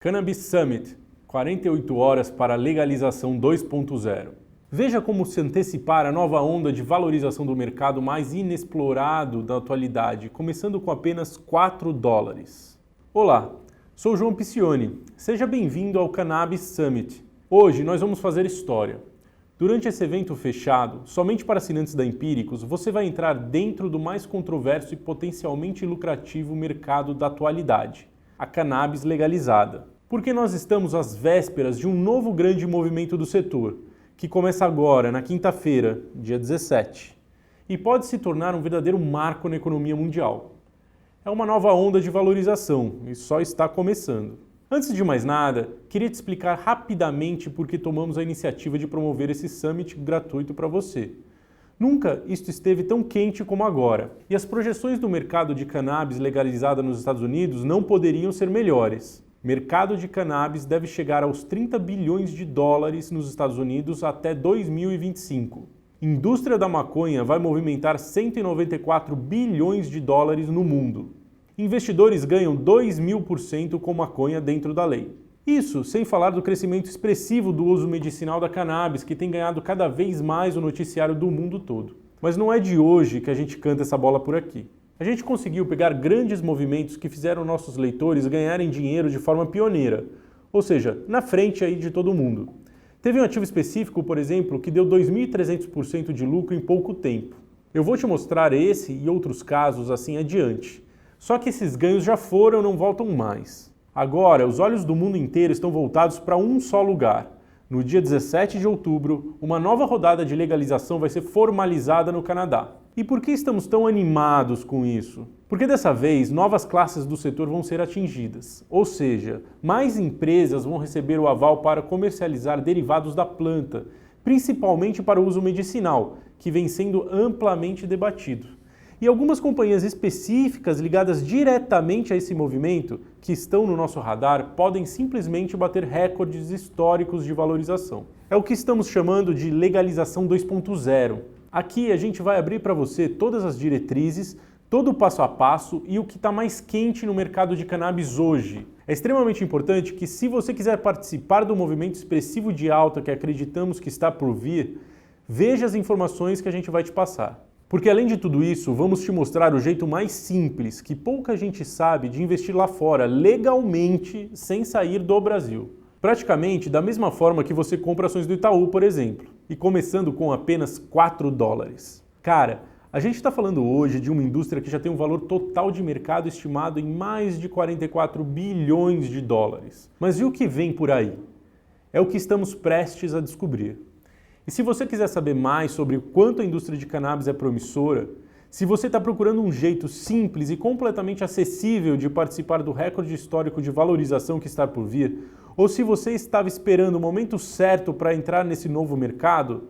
Cannabis Summit, 48 horas para a legalização 2.0. Veja como se antecipar a nova onda de valorização do mercado mais inexplorado da atualidade, começando com apenas $4. Olá, sou João Piccioni. Seja bem-vindo ao Cannabis Summit. Hoje nós vamos fazer história. Durante esse evento fechado, somente para assinantes da Empíricos, você vai entrar dentro do mais controverso e potencialmente lucrativo mercado da atualidade, a cannabis legalizada. Porque nós estamos às vésperas de um novo grande movimento do setor, que começa agora, na quinta-feira, dia 17, e pode se tornar um verdadeiro marco na economia mundial. É uma nova onda de valorização e só está começando. Antes de mais nada, queria te explicar rapidamente por que tomamos a iniciativa de promover esse summit gratuito para você. Nunca isto esteve tão quente como agora, e as projeções do mercado de cannabis legalizada nos Estados Unidos não poderiam ser melhores. O mercado de cannabis deve chegar aos 30 bilhões de dólares nos Estados Unidos até 2025. Indústria da maconha vai movimentar 194 bilhões de dólares no mundo. Investidores ganham 2.000% com maconha dentro da lei. Isso sem falar do crescimento expressivo do uso medicinal da cannabis, que tem ganhado cada vez mais o noticiário do mundo todo. Mas não é de hoje que a gente canta essa bola por aqui. A gente conseguiu pegar grandes movimentos que fizeram nossos leitores ganharem dinheiro de forma pioneira, ou seja, na frente aí de todo mundo. Teve um ativo específico, por exemplo, que deu 2.300% de lucro em pouco tempo. Eu vou te mostrar esse e outros casos assim adiante. Só que esses ganhos já foram e não voltam mais. Agora, os olhos do mundo inteiro estão voltados para um só lugar. No dia 17 de outubro, uma nova rodada de legalização vai ser formalizada no Canadá. E por que estamos tão animados com isso? Porque dessa vez, novas classes do setor vão ser atingidas. Ou seja, mais empresas vão receber o aval para comercializar derivados da planta, principalmente para o uso medicinal, que vem sendo amplamente debatido. E algumas companhias específicas ligadas diretamente a esse movimento, que estão no nosso radar, podem simplesmente bater recordes históricos de valorização. É o que estamos chamando de legalização 2.0. Aqui a gente vai abrir para você todas as diretrizes, todo o passo a passo e o que está mais quente no mercado de cannabis hoje. É extremamente importante que, se você quiser participar do movimento expressivo de alta que acreditamos que está por vir, veja as informações que a gente vai te passar. Porque além de tudo isso, vamos te mostrar o jeito mais simples, que pouca gente sabe, de investir lá fora legalmente sem sair do Brasil. Praticamente da mesma forma que você compra ações do Itaú, por exemplo, e começando com apenas $4. Cara, a gente está falando hoje de uma indústria que já tem um valor total de mercado estimado em mais de 44 bilhões de dólares. Mas e o que vem por aí? É o que estamos prestes a descobrir. E se você quiser saber mais sobre o quanto a indústria de cannabis é promissora, se você está procurando um jeito simples e completamente acessível de participar do recorde histórico de valorização que está por vir, ou se você estava esperando o momento certo para entrar nesse novo mercado,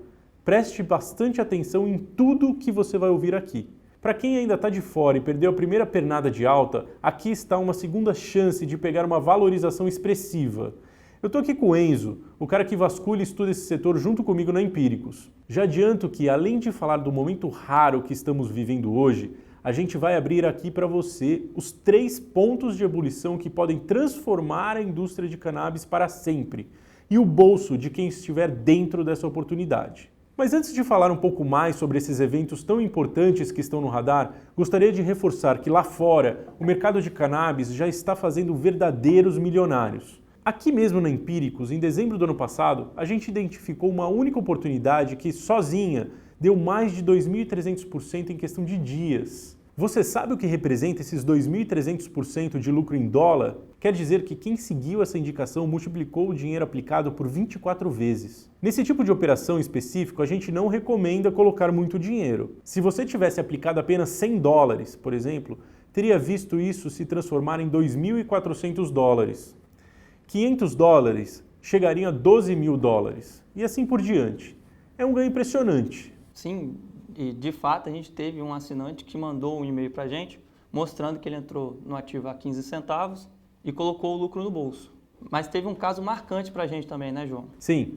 preste bastante atenção em tudo que você vai ouvir aqui. Para quem ainda está de fora e perdeu a primeira pernada de alta, aqui está uma segunda chance de pegar uma valorização expressiva. Eu estou aqui com o Enzo, o cara que vasculha e estuda esse setor junto comigo na Empíricos. Já adianto que, além de falar do momento raro que estamos vivendo hoje, a gente vai abrir aqui para você os 3 pontos de ebulição que podem transformar a indústria de cannabis para sempre e o bolso de quem estiver dentro dessa oportunidade. Mas antes de falar um pouco mais sobre esses eventos tão importantes que estão no radar, gostaria de reforçar que lá fora o mercado de cannabis já está fazendo verdadeiros milionários. Aqui mesmo na Empíricos, em dezembro do ano passado, a gente identificou uma única oportunidade que, sozinha, deu mais de 2.300% em questão de dias. Você sabe o que representa esses 2.300% de lucro em dólar? Quer dizer que quem seguiu essa indicação multiplicou o dinheiro aplicado por 24 vezes. Nesse tipo de operação específico, a gente não recomenda colocar muito dinheiro. Se você tivesse aplicado apenas $100, por exemplo, teria visto isso se transformar em $2.400. $500 chegariam a $12.000 e assim por diante. É um ganho impressionante. Sim, e de fato a gente teve um assinante que mandou um e-mail para a gente mostrando que ele entrou no ativo a 15 centavos e colocou o lucro no bolso. Mas teve um caso marcante para a gente também, né, João? Sim.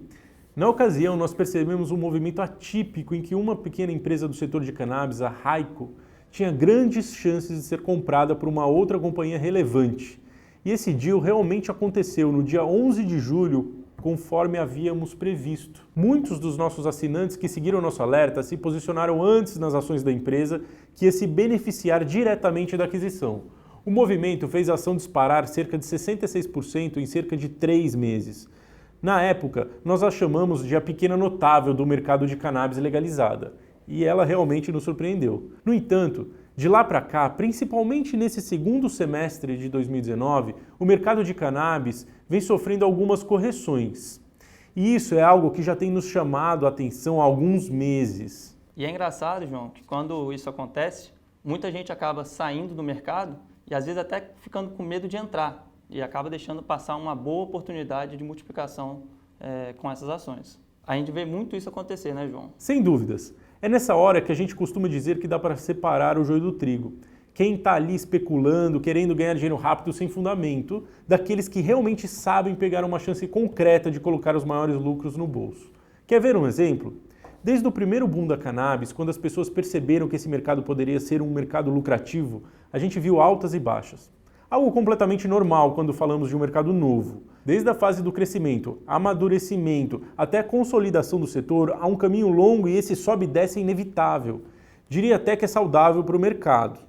Na ocasião, nós percebemos um movimento atípico em que uma pequena empresa do setor de cannabis, a Raico, tinha grandes chances de ser comprada por uma outra companhia relevante. E esse deal realmente aconteceu no dia 11 de julho, conforme havíamos previsto. Muitos dos nossos assinantes que seguiram nosso alerta se posicionaram antes nas ações da empresa, que ia se beneficiar diretamente da aquisição. O movimento fez a ação disparar cerca de 66% em cerca de 3 meses. Na época, nós a chamamos de a pequena notável do mercado de cannabis legalizada, e ela realmente nos surpreendeu. No entanto, de lá para cá, principalmente nesse segundo semestre de 2019, o mercado de cannabis vem sofrendo algumas correções. E isso é algo que já tem nos chamado a atenção há alguns meses. E é engraçado, João, que quando isso acontece, muita gente acaba saindo do mercado e às vezes até ficando com medo de entrar e acaba deixando passar uma boa oportunidade de multiplicação com essas ações. A gente vê muito isso acontecer, né, João? Sem dúvidas. É nessa hora que a gente costuma dizer que dá para separar o joio do trigo. Quem está ali especulando, querendo ganhar dinheiro rápido sem fundamento, daqueles que realmente sabem pegar uma chance concreta de colocar os maiores lucros no bolso. Quer ver um exemplo? Desde o primeiro boom da cannabis, quando as pessoas perceberam que esse mercado poderia ser um mercado lucrativo, a gente viu altas e baixas. Algo completamente normal quando falamos de um mercado novo. Desde a fase do crescimento, amadurecimento, até a consolidação do setor, há um caminho longo e esse sobe e desce é inevitável. Diria até que é saudável para o mercado.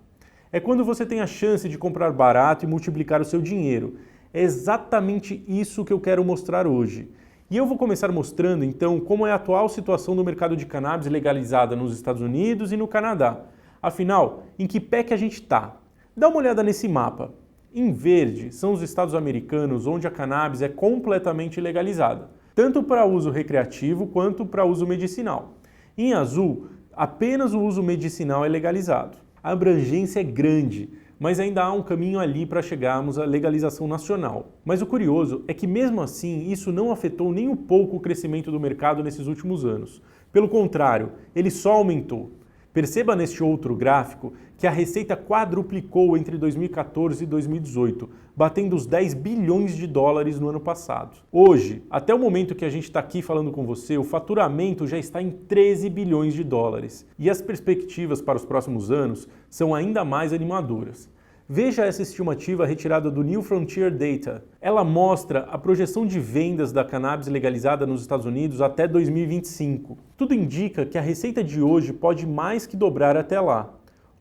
É quando você tem a chance de comprar barato e multiplicar o seu dinheiro. É exatamente isso que eu quero mostrar hoje. E eu vou começar mostrando então como é a atual situação do mercado de cannabis legalizada nos Estados Unidos e no Canadá. Afinal, em que pé que a gente está? Dá uma olhada nesse mapa. Em verde são os estados americanos onde a cannabis é completamente legalizada, tanto para uso recreativo quanto para uso medicinal. Em azul, apenas o uso medicinal é legalizado. A abrangência é grande, mas ainda há um caminho ali para chegarmos à legalização nacional. Mas o curioso é que mesmo assim isso não afetou nem um pouco o crescimento do mercado nesses últimos anos. Pelo contrário, ele só aumentou. Perceba neste outro gráfico que a receita quadruplicou entre 2014 e 2018, batendo os 10 bilhões de dólares no ano passado. Hoje, até o momento que a gente está aqui falando com você, o faturamento já está em 13 bilhões de dólares. E as perspectivas para os próximos anos são ainda mais animadoras. Veja essa estimativa retirada do New Frontier Data. Ela mostra a projeção de vendas da cannabis legalizada nos Estados Unidos até 2025. Tudo indica que a receita de hoje pode mais que dobrar até lá.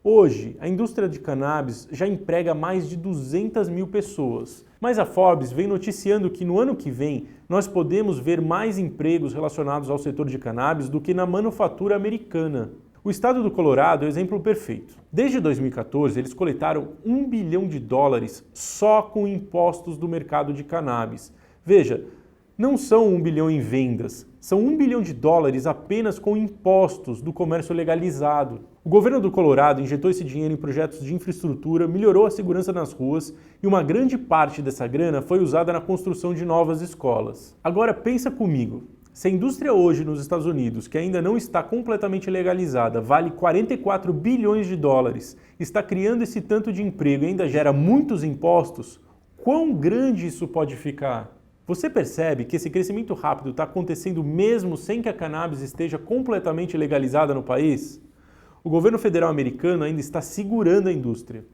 Hoje, a indústria de cannabis já emprega mais de 200 mil pessoas. Mas a Forbes vem noticiando que no ano que vem nós podemos ver mais empregos relacionados ao setor de cannabis do que na manufatura americana. O estado do Colorado é o exemplo perfeito. Desde 2014, eles coletaram 1 bilhão de dólares só com impostos do mercado de cannabis. Veja, não são 1 bilhão em vendas, são 1 bilhão de dólares apenas com impostos do comércio legalizado. O governo do Colorado injetou esse dinheiro em projetos de infraestrutura, melhorou a segurança nas ruas e uma grande parte dessa grana foi usada na construção de novas escolas. Agora pensa comigo. Se a indústria hoje nos Estados Unidos, que ainda não está completamente legalizada, vale 44 bilhões de dólares, está criando esse tanto de emprego e ainda gera muitos impostos, quão grande isso pode ficar? Você percebe que esse crescimento rápido está acontecendo mesmo sem que a cannabis esteja completamente legalizada no país? O governo federal americano ainda está segurando a indústria.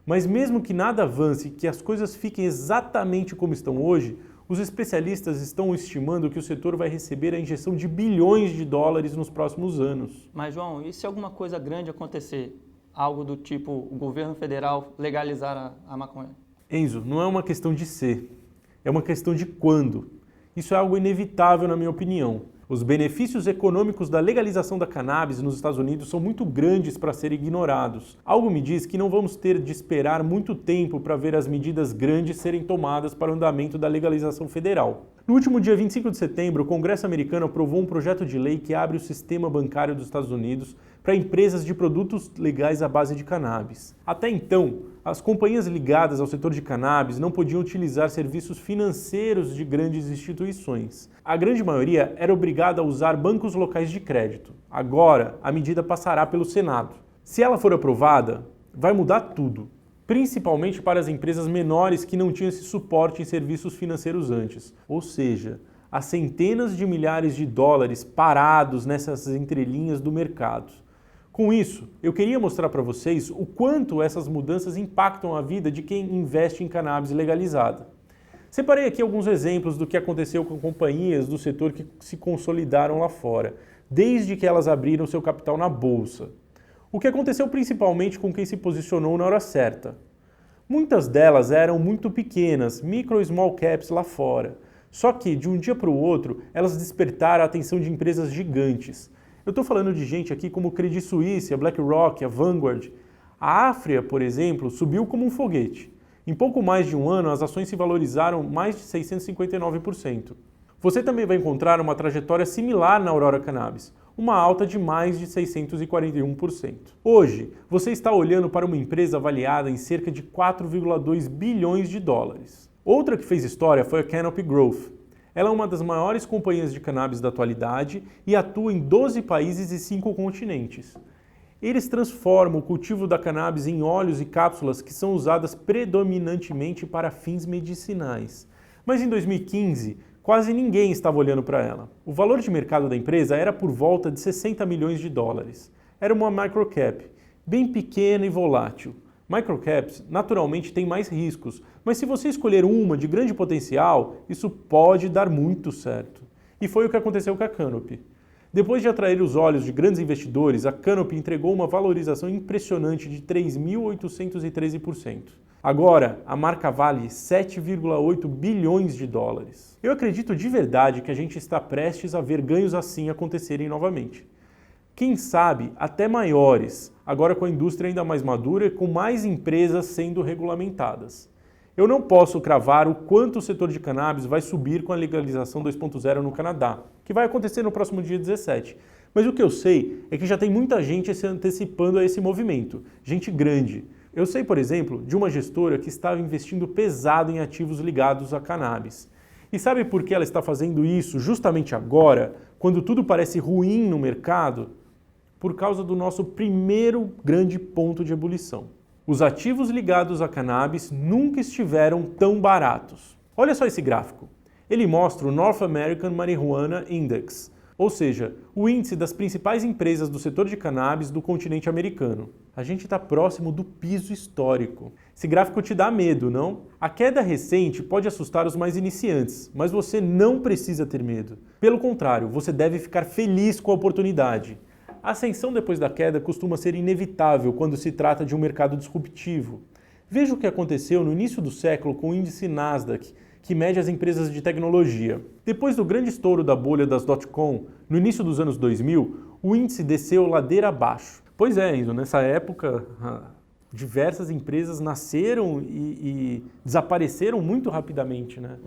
Mas mesmo que nada avance e que as coisas fiquem exatamente como estão hoje, os especialistas estão estimando que o setor vai receber a injeção de bilhões de dólares nos próximos anos. Mas, João, e se alguma coisa grande acontecer? Algo do tipo o governo federal legalizar a maconha? Enzo, não é uma questão de ser, é uma questão de quando. Isso é algo inevitável, na minha opinião. Os benefícios econômicos da legalização da cannabis nos Estados Unidos são muito grandes para serem ignorados. Algo me diz que não vamos ter de esperar muito tempo para ver as medidas grandes serem tomadas para o andamento da legalização federal. No último dia 25 de setembro, o Congresso americano aprovou um projeto de lei que abre o sistema bancário dos Estados Unidos para empresas de produtos legais à base de cannabis. Até então, as companhias ligadas ao setor de cannabis não podiam utilizar serviços financeiros de grandes instituições. A grande maioria era obrigada a usar bancos locais de crédito. Agora, a medida passará pelo Senado. Se ela for aprovada, vai mudar tudo, principalmente para as empresas menores que não tinham esse suporte em serviços financeiros antes. Ou seja, há centenas de milhares de dólares parados nessas entrelinhas do mercado. Com isso, eu queria mostrar para vocês o quanto essas mudanças impactam a vida de quem investe em cannabis legalizada. Separei aqui alguns exemplos do que aconteceu com companhias do setor que se consolidaram lá fora, desde que elas abriram seu capital na bolsa. O que aconteceu principalmente com quem se posicionou na hora certa. Muitas delas eram muito pequenas, micro e small caps lá fora. Só que, de um dia para o outro, elas despertaram a atenção de empresas gigantes. Eu estou falando de gente aqui como Credit Suisse, a BlackRock, a Vanguard. A Afria, por exemplo, subiu como um foguete. Em pouco mais de um ano, as ações se valorizaram mais de 659%. Você também vai encontrar uma trajetória similar na Aurora Cannabis, uma alta de mais de 641%. Hoje, você está olhando para uma empresa avaliada em cerca de 4,2 bilhões de dólares. Outra que fez história foi a Canopy Growth. Ela é uma das maiores companhias de cannabis da atualidade e atua em 12 países e 5 continentes. Eles transformam o cultivo da cannabis em óleos e cápsulas que são usadas predominantemente para fins medicinais. Mas em 2015, quase ninguém estava olhando para ela. O valor de mercado da empresa era por volta de 60 milhões de dólares. Era uma microcap, bem pequena e volátil. Microcaps naturalmente têm mais riscos, mas se você escolher uma de grande potencial, isso pode dar muito certo. E foi o que aconteceu com a Canopy. Depois de atrair os olhos de grandes investidores, a Canopy entregou uma valorização impressionante de 3.813%. Agora, a marca vale 7,8 bilhões de dólares. Eu acredito de verdade que a gente está prestes a ver ganhos assim acontecerem novamente. Quem sabe até maiores, agora com a indústria ainda mais madura e com mais empresas sendo regulamentadas. Eu não posso cravar o quanto o setor de cannabis vai subir com a legalização 2.0 no Canadá, que vai acontecer no próximo dia 17. Mas o que eu sei é que já tem muita gente se antecipando a esse movimento, gente grande. Eu sei, por exemplo, de uma gestora que estava investindo pesado em ativos ligados a cannabis. E sabe por que ela está fazendo isso justamente agora, quando tudo parece ruim no mercado? Por causa do nosso primeiro grande ponto de ebulição. Os ativos ligados a cannabis nunca estiveram tão baratos. Olha só esse gráfico. Ele mostra o North American Marijuana Index, ou seja, o índice das principais empresas do setor de cannabis do continente americano. A gente está próximo do piso histórico. Esse gráfico te dá medo, não? A queda recente pode assustar os mais iniciantes, mas você não precisa ter medo. Pelo contrário, você deve ficar feliz com a oportunidade. A ascensão depois da queda costuma ser inevitável quando se trata de um mercado disruptivo. Veja o que aconteceu no início do século com o índice Nasdaq, que mede as empresas de tecnologia. Depois do grande estouro da bolha das .com, no início dos anos 2000, o índice desceu ladeira abaixo. Pois é, Enzo, nessa época, diversas empresas nasceram e desapareceram muito rapidamente, né?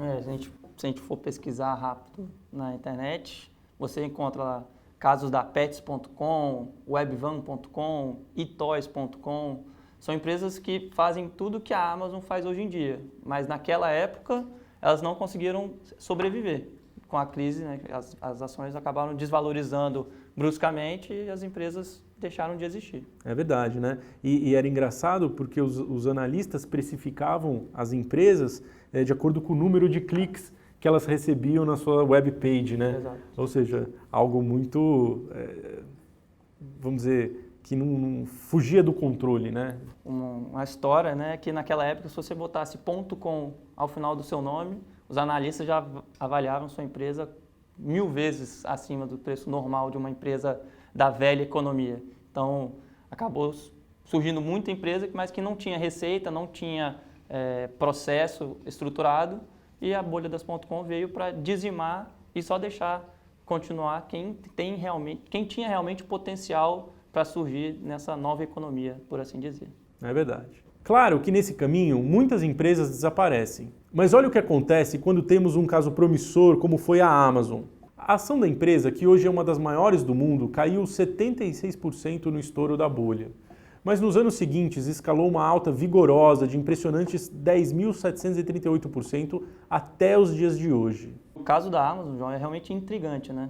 Se a gente for pesquisar rápido na internet, você encontra lá casos da Pets.com, Webvan.com, eToys.com. São empresas que fazem tudo que a Amazon faz hoje em dia, mas naquela época elas não conseguiram sobreviver. Com a crise, né, as ações acabaram desvalorizando bruscamente e as empresas deixaram de existir. É verdade, né? E era engraçado porque os analistas precificavam as empresas de acordo com o número de cliques que elas recebiam na sua web page, né? Exato. Ou seja, algo muito, vamos dizer, que não fugia do controle, né? Uma história, né, que naquela época, se você botasse .com ao final do seu nome, os analistas já avaliavam sua empresa 1000 vezes acima do preço normal de uma empresa da velha economia. Então, acabou surgindo muita empresa, mas que não tinha receita, não tinha processo estruturado, e a bolha das .com veio para dizimar e só deixar continuar quem tinha realmente potencial para surgir nessa nova economia, por assim dizer. É verdade. Claro que nesse caminho muitas empresas desaparecem, mas olha o que acontece quando temos um caso promissor como foi a Amazon. A ação da empresa, que hoje é uma das maiores do mundo, caiu 76% no estouro da bolha. Mas nos anos seguintes escalou uma alta vigorosa de impressionantes 10.738% até os dias de hoje. O caso da Amazon, João, é realmente intrigante, né?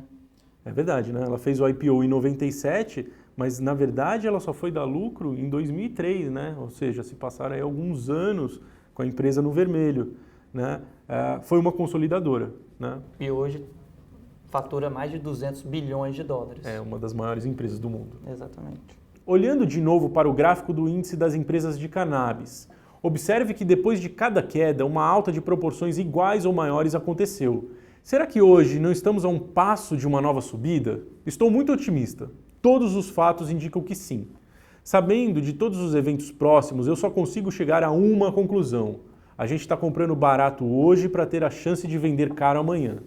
É verdade, né? Ela fez o IPO em 97, mas na verdade ela só foi dar lucro em 2003, né? Ou seja, se passaram aí alguns anos com a empresa no vermelho, né? Foi uma consolidadora, né? E hoje fatura mais de 200 bilhões de dólares. É uma das maiores empresas do mundo. Exatamente. Olhando de novo para o gráfico do índice das empresas de cannabis, observe que depois de cada queda, uma alta de proporções iguais ou maiores aconteceu. Será que hoje não estamos a um passo de uma nova subida? Estou muito otimista. Todos os fatos indicam que sim. Sabendo de todos os eventos próximos, eu só consigo chegar a uma conclusão. A gente está comprando barato hoje para ter a chance de vender caro amanhã.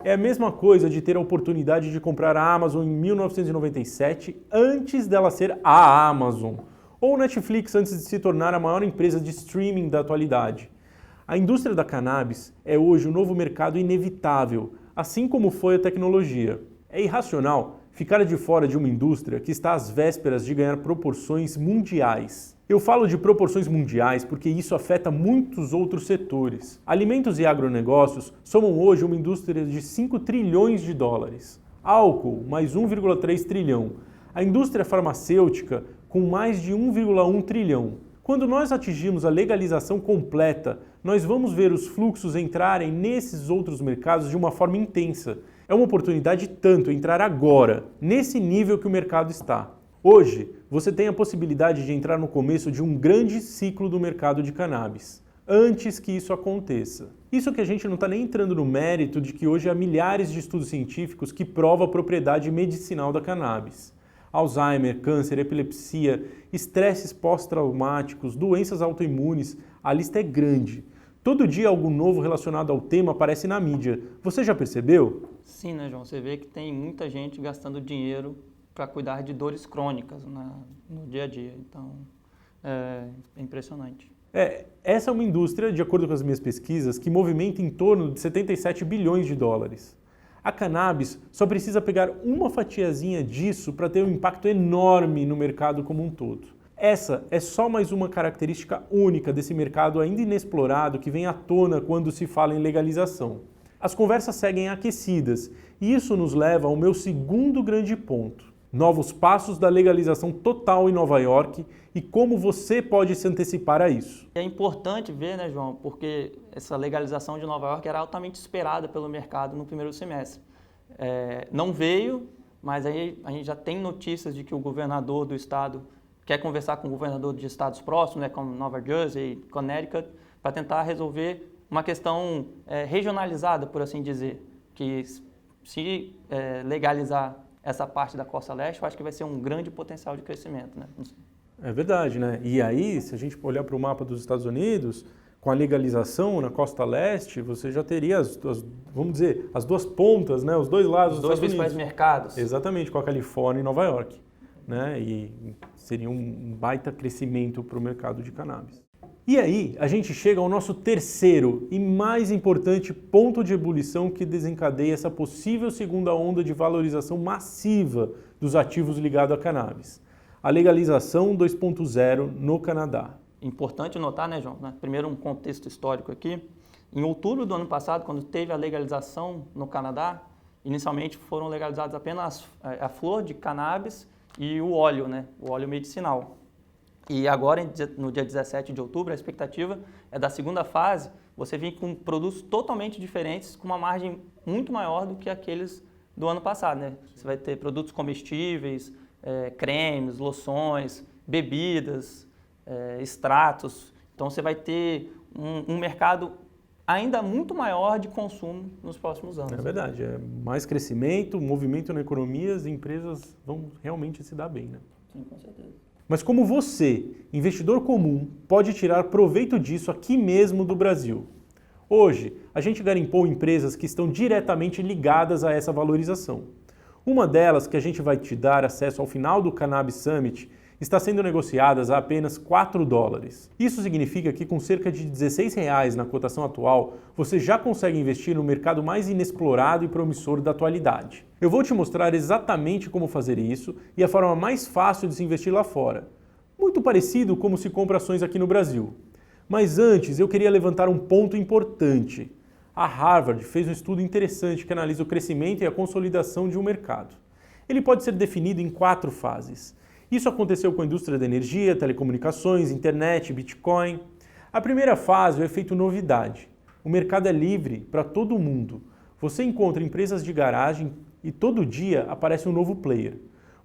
É a mesma coisa de ter a oportunidade de comprar a Amazon em 1997 antes dela ser a Amazon, ou Netflix antes de se tornar a maior empresa de streaming da atualidade. A indústria da cannabis é hoje um novo mercado inevitável, assim como foi a tecnologia. É irracional ficar de fora de uma indústria que está às vésperas de ganhar proporções mundiais. Eu falo de proporções mundiais porque isso afeta muitos outros setores. Alimentos e agronegócios somam hoje uma indústria de 5 trilhões de dólares. Álcool, mais 1,3 trilhão. A indústria farmacêutica, com mais de 1,1 trilhão. Quando nós atingirmos a legalização completa, nós vamos ver os fluxos entrarem nesses outros mercados de uma forma intensa. É uma oportunidade tanto entrar agora, nesse nível que o mercado está. Hoje, você tem a possibilidade de entrar no começo de um grande ciclo do mercado de cannabis, antes que isso aconteça. Isso que a gente não está nem entrando no mérito de que hoje há milhares de estudos científicos que provam a propriedade medicinal da cannabis. Alzheimer, câncer, epilepsia, estresses pós-traumáticos, doenças autoimunes, a lista é grande. Todo dia algo novo relacionado ao tema aparece na mídia. Você já percebeu? Sim, né, João? Você vê que tem muita gente gastando dinheiro para cuidar de dores crônicas no dia a dia. Então, é impressionante. Essa é uma indústria, de acordo com as minhas pesquisas, que movimenta em torno de 77 bilhões de dólares. A cannabis só precisa pegar uma fatiazinha disso para ter um impacto enorme no mercado como um todo. Essa é só mais uma característica única desse mercado ainda inexplorado que vem à tona quando se fala em legalização. As conversas seguem aquecidas e isso nos leva ao meu segundo grande ponto. Novos passos da legalização total em Nova York e como você pode se antecipar a isso. É importante ver, né, João, porque essa legalização de Nova York era altamente esperada pelo mercado no primeiro semestre. Não veio, mas aí a gente já tem notícias de que o governador do estado quer conversar com o governador de estados próximos, né, como Nova Jersey e Connecticut, para tentar resolver uma questão regionalizada, por assim dizer, que se legalizar essa parte da costa leste, eu acho que vai ser um grande potencial de crescimento, né? É verdade, né? E aí, se a gente olhar para o mapa dos Estados Unidos, com a legalização na costa leste, você já teria vamos dizer, as duas pontas, né? Os dois lados dos Estados Unidos. Os dois principais mercados. Exatamente, com a Califórnia e Nova York, né? E seria um baita crescimento para o mercado de cannabis. E aí, a gente chega ao nosso terceiro e mais importante ponto de ebulição que desencadeia essa possível segunda onda de valorização massiva dos ativos ligados à cannabis. A legalização 2.0 no Canadá. Importante notar, né, João? Primeiro, um contexto histórico aqui. Em outubro do ano passado, quando teve a legalização no Canadá, inicialmente foram legalizados apenas a flor de cannabis e o óleo, né? O óleo medicinal. E agora, no dia 17 de outubro, a expectativa é da segunda fase você vir com produtos totalmente diferentes, com uma margem muito maior do que aqueles do ano passado, né? Você vai ter produtos comestíveis, cremes, loções, bebidas, extratos. Então, você vai ter um mercado ainda muito maior de consumo nos próximos anos. É verdade. É mais crescimento, movimento na economia, as empresas vão realmente se dar bem, né? Sim, com certeza. Mas como você, investidor comum, pode tirar proveito disso aqui mesmo do Brasil? Hoje, a gente garimpou empresas que estão diretamente ligadas a essa valorização. Uma delas, que a gente vai te dar acesso ao final do Cannabis Summit, está sendo negociadas a apenas $4. Isso significa que com cerca de R$16 na cotação atual, você já consegue investir no mercado mais inexplorado e promissor da atualidade. Eu vou te mostrar exatamente como fazer isso e a forma mais fácil de se investir lá fora. Muito parecido como se compra ações aqui no Brasil. Mas antes, eu queria levantar um ponto importante. A Harvard fez um estudo interessante que analisa o crescimento e a consolidação de um mercado. Ele pode ser definido em 4 fases. Isso aconteceu com a indústria da energia, telecomunicações, internet, Bitcoin. A primeira fase é o efeito novidade. O mercado é livre para todo mundo. Você encontra empresas de garagem e todo dia aparece um novo player.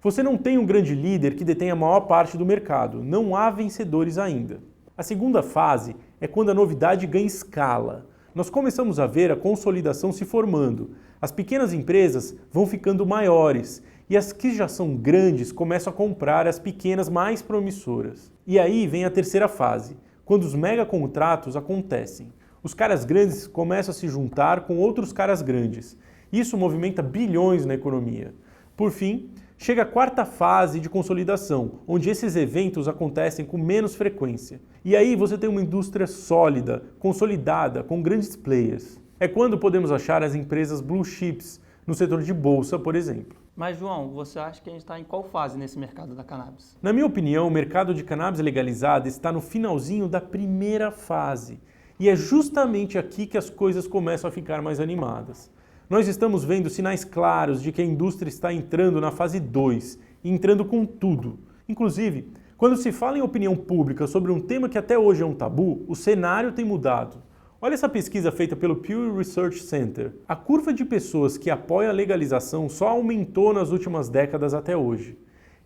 Você não tem um grande líder que detém a maior parte do mercado, não há vencedores ainda. A segunda fase é quando a novidade ganha escala. Nós começamos a ver a consolidação se formando. As pequenas empresas vão ficando maiores e as que já são grandes começam a comprar as pequenas mais promissoras. E aí vem a terceira fase, quando os megacontratos acontecem. Os caras grandes começam a se juntar com outros caras grandes. Isso movimenta bilhões na economia. Por fim, chega a quarta fase de consolidação, onde esses eventos acontecem com menos frequência. E aí você tem uma indústria sólida, consolidada, com grandes players. É quando podemos achar as empresas blue chips, no setor de bolsa, por exemplo. Mas, João, você acha que a gente está em qual fase nesse mercado da cannabis? Na minha opinião, o mercado de cannabis legalizada está no finalzinho da primeira fase. E é justamente aqui que as coisas começam a ficar mais animadas. Nós estamos vendo sinais claros de que a indústria está entrando na fase 2 e entrando com tudo. Inclusive, quando se fala em opinião pública sobre um tema que até hoje é um tabu, o cenário tem mudado. Olha essa pesquisa feita pelo Pew Research Center. A curva de pessoas que apoiam a legalização só aumentou nas últimas décadas até hoje.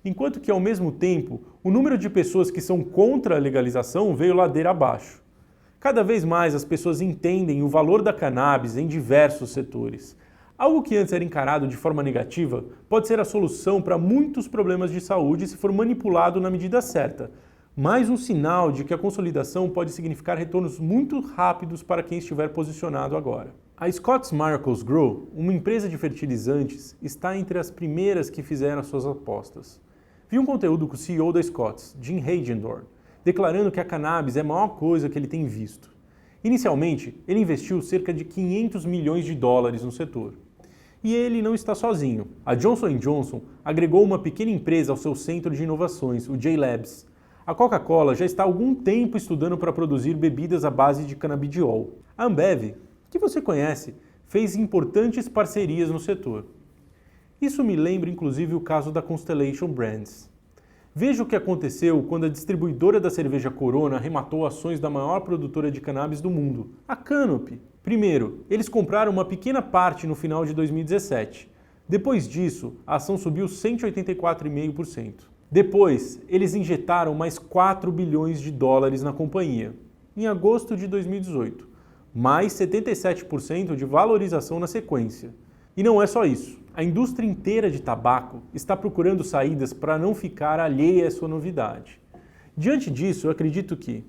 Enquanto que, ao mesmo tempo, o número de pessoas que são contra a legalização veio ladeira abaixo. Cada vez mais as pessoas entendem o valor da cannabis em diversos setores. Algo que antes era encarado de forma negativa pode ser a solução para muitos problemas de saúde se for manipulado na medida certa. Mais um sinal de que a consolidação pode significar retornos muito rápidos para quem estiver posicionado agora. A Scotts Miracle-Gro, uma empresa de fertilizantes, está entre as primeiras que fizeram as suas apostas. Vi um conteúdo com o CEO da Scotts, Jim Hagendorn, declarando que a cannabis é a maior coisa que ele tem visto. Inicialmente, ele investiu cerca de 500 milhões de dólares no setor. E ele não está sozinho. A Johnson & Johnson agregou uma pequena empresa ao seu centro de inovações, o J-Labs. A Coca-Cola já está há algum tempo estudando para produzir bebidas à base de canabidiol. A Ambev, que você conhece, fez importantes parcerias no setor. Isso me lembra inclusive o caso da Constellation Brands. Veja o que aconteceu quando a distribuidora da cerveja Corona arrematou ações da maior produtora de cannabis do mundo, a Canopy. Primeiro, eles compraram uma pequena parte no final de 2017. Depois disso, a ação subiu 184,5%. Depois, eles injetaram mais 4 bilhões de dólares na companhia, em agosto de 2018, mais 77% de valorização na sequência. E não é só isso. A indústria inteira de tabaco está procurando saídas para não ficar alheia a essa novidade. Diante disso, eu acredito que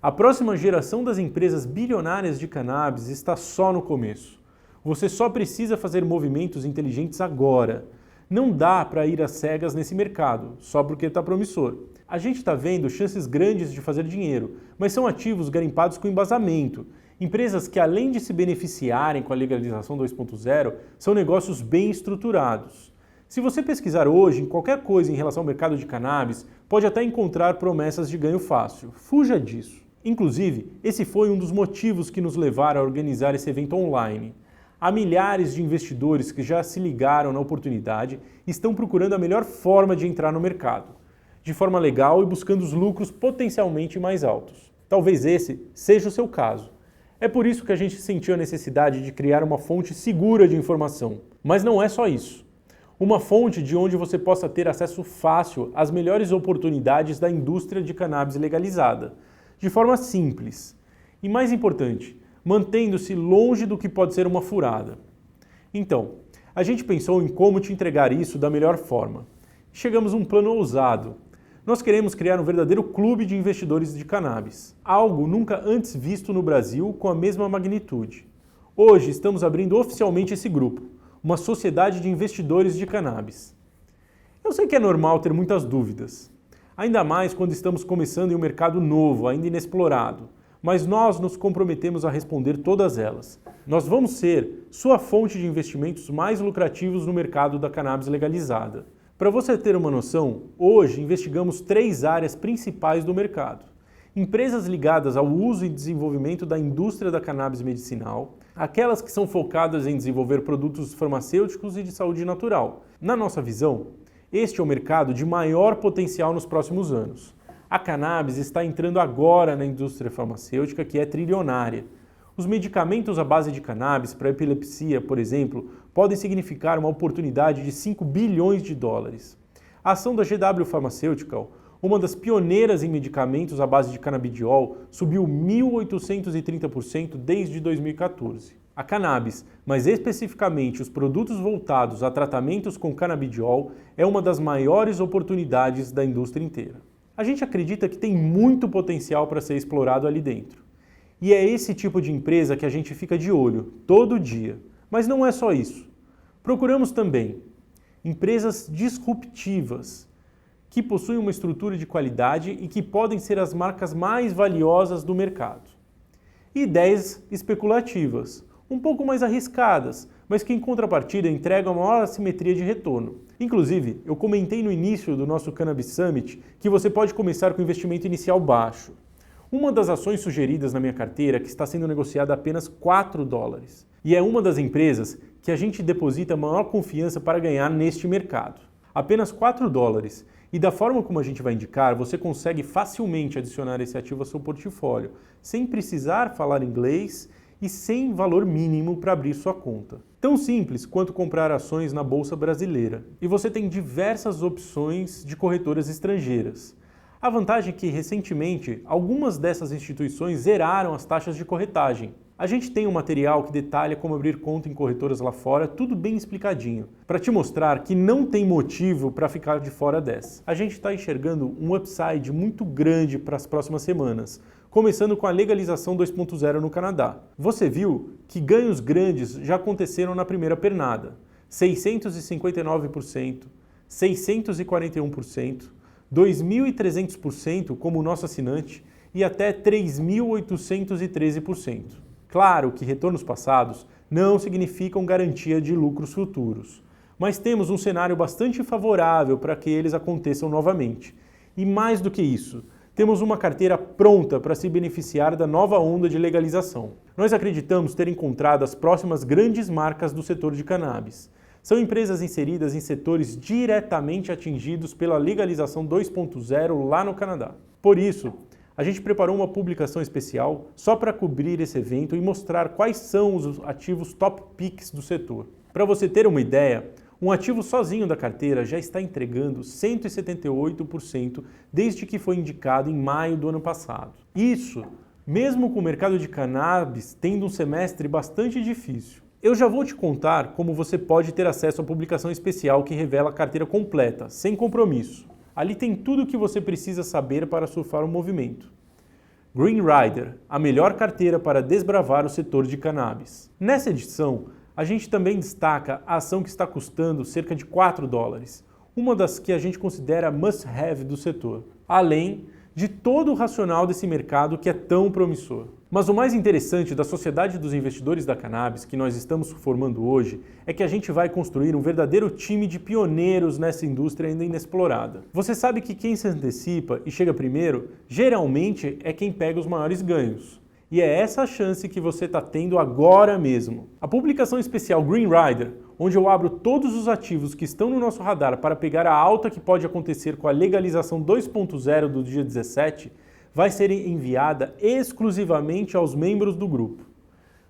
a próxima geração das empresas bilionárias de cannabis está só no começo. Você só precisa fazer movimentos inteligentes agora. Não dá para ir às cegas nesse mercado, só porque está promissor. A gente está vendo chances grandes de fazer dinheiro, mas são ativos garimpados com embasamento. Empresas que, além de se beneficiarem com a legalização 2.0, são negócios bem estruturados. Se você pesquisar hoje em qualquer coisa em relação ao mercado de cannabis, pode até encontrar promessas de ganho fácil. Fuja disso. Inclusive, esse foi um dos motivos que nos levaram a organizar esse evento online. Há milhares de investidores que já se ligaram na oportunidade e estão procurando a melhor forma de entrar no mercado, de forma legal e buscando os lucros potencialmente mais altos. Talvez esse seja o seu caso. É por isso que a gente sentiu a necessidade de criar uma fonte segura de informação. Mas não é só isso. Uma fonte de onde você possa ter acesso fácil às melhores oportunidades da indústria de cannabis legalizada, de forma simples. E mais importante, mantendo-se longe do que pode ser uma furada. Então, a gente pensou em como te entregar isso da melhor forma. Chegamos a um plano ousado. Nós queremos criar um verdadeiro clube de investidores de cannabis, algo nunca antes visto no Brasil com a mesma magnitude. Hoje estamos abrindo oficialmente esse grupo, uma sociedade de investidores de cannabis. Eu sei que é normal ter muitas dúvidas, ainda mais quando estamos começando em um mercado novo, ainda inexplorado, mas nós nos comprometemos a responder todas elas. Nós vamos ser sua fonte de investimentos mais lucrativos no mercado da cannabis legalizada. Para você ter uma noção, hoje investigamos 3 áreas principais do mercado. Empresas ligadas ao uso e desenvolvimento da indústria da cannabis medicinal, aquelas que são focadas em desenvolver produtos farmacêuticos e de saúde natural. Na nossa visão, este é o mercado de maior potencial nos próximos anos. A cannabis está entrando agora na indústria farmacêutica, que é trilionária. Os medicamentos à base de cannabis para epilepsia, por exemplo, podem significar uma oportunidade de 5 bilhões de dólares. A ação da GW Pharmaceutical, uma das pioneiras em medicamentos à base de canabidiol, subiu 1.830% desde 2014. A cannabis, mais especificamente os produtos voltados a tratamentos com canabidiol, é uma das maiores oportunidades da indústria inteira. A gente acredita que tem muito potencial para ser explorado ali dentro. E é esse tipo de empresa que a gente fica de olho todo dia. Mas não é só isso. Procuramos também empresas disruptivas, que possuem uma estrutura de qualidade e que podem ser as marcas mais valiosas do mercado. E ideias especulativas, um pouco mais arriscadas, mas que em contrapartida entregam a maior assimetria de retorno. Inclusive, eu comentei no início do nosso Cannabis Summit que você pode começar com investimento inicial baixo. Uma das ações sugeridas na minha carteira que está sendo negociada a apenas $4. E é uma das empresas que a gente deposita maior confiança para ganhar neste mercado. Apenas $4. E da forma como a gente vai indicar, você consegue facilmente adicionar esse ativo ao seu portfólio, sem precisar falar inglês e sem valor mínimo para abrir sua conta. Tão simples quanto comprar ações na Bolsa Brasileira. E você tem diversas opções de corretoras estrangeiras. A vantagem é que, recentemente, algumas dessas instituições zeraram as taxas de corretagem. A gente tem um material que detalha como abrir conta em corretoras lá fora, tudo bem explicadinho, para te mostrar que não tem motivo para ficar de fora dessa. A gente está enxergando um upside muito grande para as próximas semanas, começando com a legalização 2.0 no Canadá. Você viu que ganhos grandes já aconteceram na primeira pernada, 659%, 641%, 2.300% como nosso assinante e até 3.813%. Claro que retornos passados não significam garantia de lucros futuros, mas temos um cenário bastante favorável para que eles aconteçam novamente. E mais do que isso, temos uma carteira pronta para se beneficiar da nova onda de legalização. Nós acreditamos ter encontrado as próximas grandes marcas do setor de cannabis. São empresas inseridas em setores diretamente atingidos pela legalização 2.0 lá no Canadá. Por isso, a gente preparou uma publicação especial só para cobrir esse evento e mostrar quais são os ativos top picks do setor. Para você ter uma ideia, um ativo sozinho da carteira já está entregando 178% desde que foi indicado em maio do ano passado. Isso, mesmo com o mercado de cannabis tendo um semestre bastante difícil. Eu já vou te contar como você pode ter acesso à publicação especial que revela a carteira completa, sem compromisso. Ali tem tudo o que você precisa saber para surfar o movimento. Green Rider, a melhor carteira para desbravar o setor de cannabis. Nessa edição, a gente também destaca a ação que está custando cerca de $4, uma das que a gente considera must-have do setor, além de todo o racional desse mercado que é tão promissor. Mas o mais interessante da Sociedade dos Investidores da Cannabis que nós estamos formando hoje é que a gente vai construir um verdadeiro time de pioneiros nessa indústria ainda inexplorada. Você sabe que quem se antecipa e chega primeiro, geralmente é quem pega os maiores ganhos. E é essa a chance que você está tendo agora mesmo. A publicação especial Green Rider, onde eu abro todos os ativos que estão no nosso radar para pegar a alta que pode acontecer com a legalização 2.0 do dia 17, vai ser enviada exclusivamente aos membros do grupo.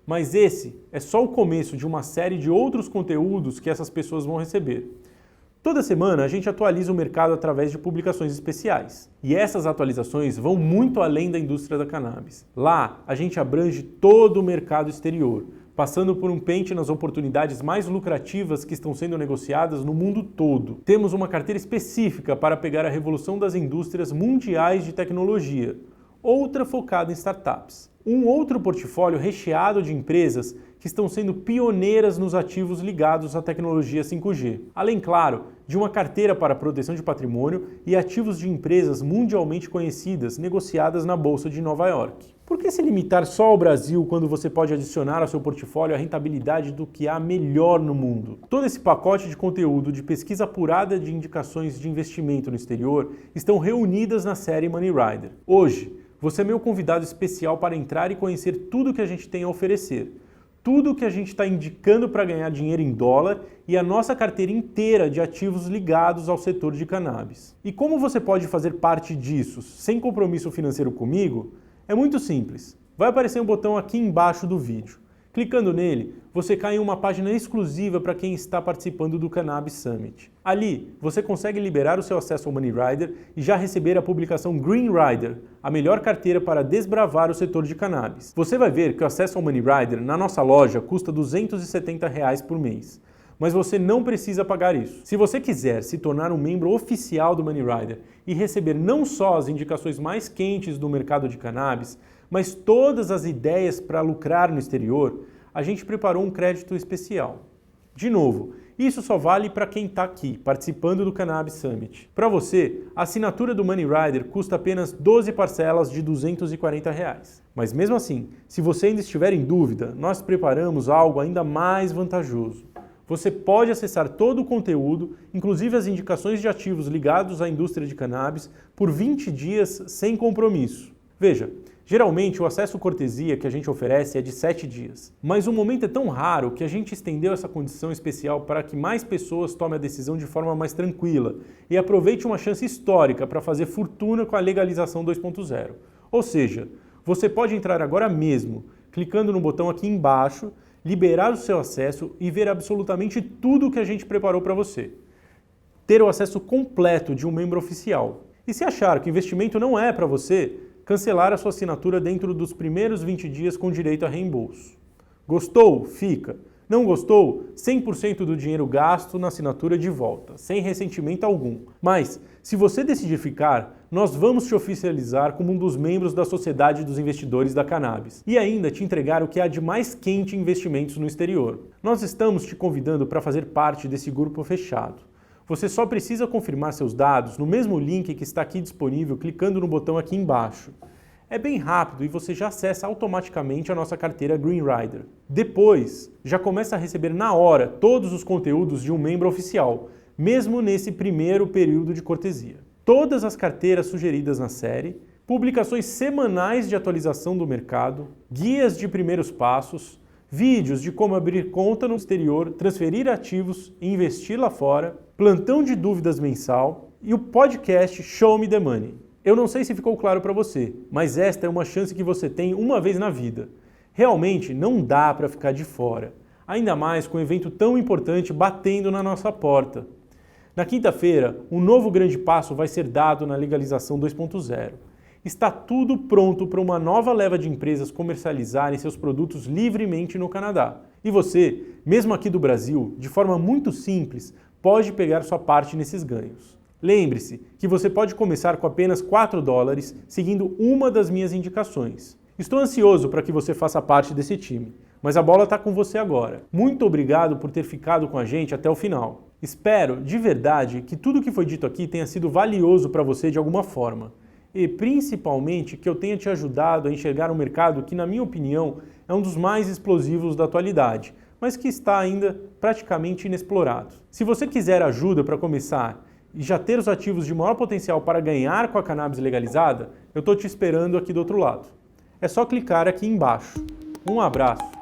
Mas esse é só o começo de uma série de outros conteúdos que essas pessoas vão receber. Toda semana a gente atualiza o mercado através de publicações especiais. E essas atualizações vão muito além da indústria da cannabis. Lá a gente abrange todo o mercado exterior, passando por um pente nas oportunidades mais lucrativas que estão sendo negociadas no mundo todo. Temos uma carteira específica para pegar a revolução das indústrias mundiais de tecnologia, outra focada em startups. Um outro portfólio recheado de empresas que estão sendo pioneiras nos ativos ligados à tecnologia 5G. Além, claro, de uma carteira para proteção de patrimônio e ativos de empresas mundialmente conhecidas negociadas na Bolsa de Nova York. Por que se limitar só ao Brasil quando você pode adicionar ao seu portfólio a rentabilidade do que há melhor no mundo? Todo esse pacote de conteúdo de pesquisa apurada de indicações de investimento no exterior estão reunidas na série Money Rider. Hoje, você é meu convidado especial para entrar e conhecer tudo que a gente tem a oferecer. Tudo que a gente está indicando para ganhar dinheiro em dólar e a nossa carteira inteira de ativos ligados ao setor de cannabis. E como você pode fazer parte disso sem compromisso financeiro comigo? É muito simples. Vai aparecer um botão aqui embaixo do vídeo. Clicando nele, você cai em uma página exclusiva para quem está participando do Cannabis Summit. Ali, você consegue liberar o seu acesso ao Money Rider e já receber a publicação Green Rider, a melhor carteira para desbravar o setor de cannabis. Você vai ver que o acesso ao Money Rider na nossa loja custa R$ 270 por mês. Mas você não precisa pagar isso. Se você quiser se tornar um membro oficial do Money Rider e receber não só as indicações mais quentes do mercado de cannabis, mas todas as ideias para lucrar no exterior, a gente preparou um crédito especial. De novo, isso só vale para quem está aqui, participando do Cannabis Summit. Para você, a assinatura do Money Rider custa apenas 12 parcelas de R$ 240. Mas mesmo assim, se você ainda estiver em dúvida, nós preparamos algo ainda mais vantajoso. Você pode acessar todo o conteúdo, inclusive as indicações de ativos ligados à indústria de cannabis, por 20 dias sem compromisso. Veja, geralmente o acesso cortesia que a gente oferece é de 7 dias, mas o momento é tão raro que a gente estendeu essa condição especial para que mais pessoas tomem a decisão de forma mais tranquila e aproveite uma chance histórica para fazer fortuna com a legalização 2.0. Ou seja, você pode entrar agora mesmo, clicando no botão aqui embaixo, liberar o seu acesso e ver absolutamente tudo o que a gente preparou para você. Ter o acesso completo de um membro oficial. E se achar que o investimento não é para você, cancelar a sua assinatura dentro dos primeiros 20 dias com direito a reembolso. Gostou? Fica. Não gostou? 100% do dinheiro gasto na assinatura de volta, sem ressentimento algum. Mas, se você decidir ficar, nós vamos te oficializar como um dos membros da Sociedade dos Investidores da Cannabis e ainda te entregar o que há de mais quente em investimentos no exterior. Nós estamos te convidando para fazer parte desse grupo fechado. Você só precisa confirmar seus dados no mesmo link que está aqui disponível clicando no botão aqui embaixo. É bem rápido e você já acessa automaticamente a nossa carteira Green Rider. Depois, já começa a receber na hora todos os conteúdos de um membro oficial, mesmo nesse primeiro período de cortesia. Todas as carteiras sugeridas na série, publicações semanais de atualização do mercado, guias de primeiros passos, vídeos de como abrir conta no exterior, transferir ativos e investir lá fora, plantão de dúvidas mensal e o podcast Show Me the Money. Eu não sei se ficou claro para você, mas esta é uma chance que você tem uma vez na vida. Realmente não dá para ficar de fora, ainda mais com um evento tão importante batendo na nossa porta. Na quinta-feira, um novo grande passo vai ser dado na legalização 2.0. Está tudo pronto para uma nova leva de empresas comercializarem seus produtos livremente no Canadá. E você, mesmo aqui do Brasil, de forma muito simples, pode pegar sua parte nesses ganhos. Lembre-se que você pode começar com apenas $4 seguindo uma das minhas indicações. Estou ansioso para que você faça parte desse time, mas a bola está com você agora. Muito obrigado por ter ficado com a gente até o final. Espero, de verdade, que tudo o que foi dito aqui tenha sido valioso para você de alguma forma. E principalmente que eu tenha te ajudado a enxergar um mercado que, na minha opinião, é um dos mais explosivos da atualidade, mas que está ainda praticamente inexplorado. Se você quiser ajuda para começar e já ter os ativos de maior potencial para ganhar com a cannabis legalizada, eu estou te esperando aqui do outro lado. É só clicar aqui embaixo. Um abraço!